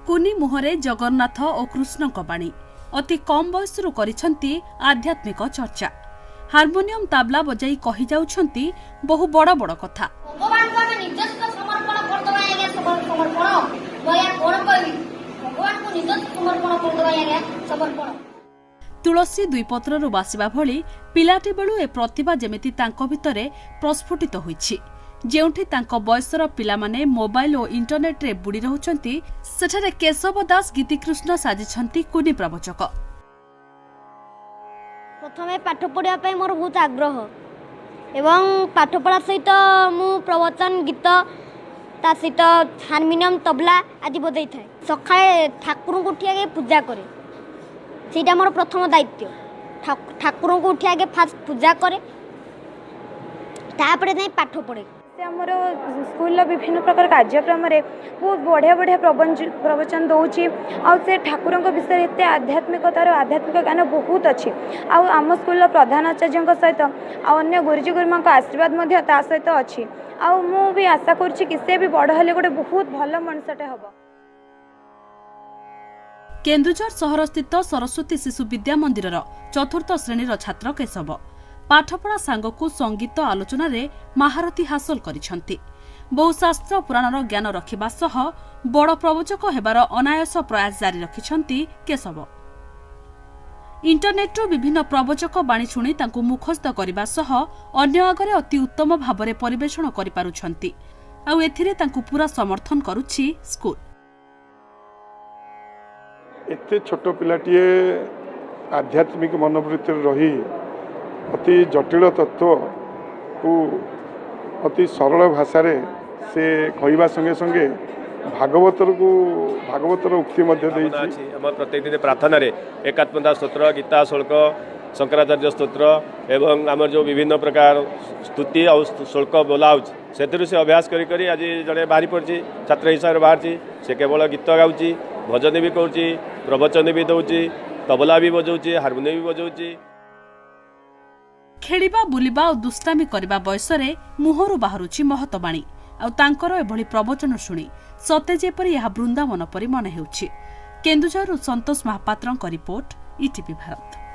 कुनी मुहरे जगन्नाथ और कृष्ण बाणी अति कम बयसरू करिसंती आध्यात्मिक चर्चा। हार्मोनियम ताबला बजाई कहि जाउछंती बहु बड़ बड़ कथा। भगवान को हमें निजस्व समर्पण कर दवा आगे समर्पण भया कोन कहबी भगवान को निजस्व समर्पण कर दवा आगे समर्पण। तुलसी दुई पत्ररू बासिबा भली पिलाटी बेलू ए प्रतिभा जेमिति तांको भितरे प्रस्फुटित होईछि। जेउठी तांको बयसर पिलामाने मोबाइल और इंटरनेट रे बुड़ी रहउछंती सेठारे केशव दास गीतिकृष्ण साजिछंती कुनी प्रवचक। प्रथमे पाठ पढ़िया पई मोर बहुत आग्रह एवं पाठ पढ़ा सहित मु प्रवचन गीत ता सहित हार्मोनियम तबला आदि बजाई थाए। सकाळे ठाकुर को उठी आगे पूजा करे सेटा मोर प्रथम दायित्व। ठाकुर को उठी आगे फास्ट पूजा करे तापरे नहीं पाठ पढ़े। आमर स्कूल विभिन्न प्रकार कार्यक्रम रे बहुत बढ़िया बढ़िया प्रवचन दौची से ठाकुर विषय एत आध्यात्मिकतार आध्यात्मिक ज्ञान बहुत अच्छी। आम स्कूल प्रधान आचार्य सहित अन्य गुरुजी गुरुमा आशीर्वाद सहित अच्छी। मु भी आशा करुँच कि से भी बड़ हेले गोटे बहुत भल मनुष्यटे हम। केन्दुझर सहर स्थित सरस्वती शिशु विद्या मंदिर चतुर्थ श्रेणीर छात्र केशव पाठपढ़ा सांगकु संगीत आलोचन रे महारथी हासिल करिसंती। बहु शास्त्र पुराणर ज्ञान रखिबा सह बड़ प्रवचक हेबार अनायास प्रयास जारी रखिसंती केशव। इंटरनेट विभिन्न प्रवचक बाणी शुणी तांकु मुखस्थ करबा सह अन्य आगरे अति उत्तम भावरे परिवेषण करि पारुछंती। आ एथिरे तांकु पूरा समर्थन करूछि स्कूल। एते छोट पिलाटिए आध्यात्मिक मनोवृत्ति रही अति जटिल तत्व को अति सरल भाषा रे से कहवा संगे संगे भागवतर उक्ति मध्य देछि। हम प्रत्येक दिन प्रार्थना रे एकात्मता स्तोत्र गीता श्लोक शंकराचार्य स्तोत्र एवं आम जो विभिन्न प्रकार स्तुति और श्लोक बोलाउछ से अभ्यास करी आज जड़े बाहरी पड़ी छात्र हिसाब से बाहर से केवल गीत गाउची भजन भी करुँची प्रवचन भी दौची तबला भी बजाउची हार्मोनियम भी बजाउची। खेलिबा बुलिबा और दुष्टामी करबा बयसरे मुहरु बाहरुछि महतबाणी। आ तांकर एभली प्रवचन शुणी सते जेपरि यह वृंदावन परि मन हेउछि। केन्दुझरु संतोष महापात्रଙ୍କ रिपोर्ट ईटीवी भारत।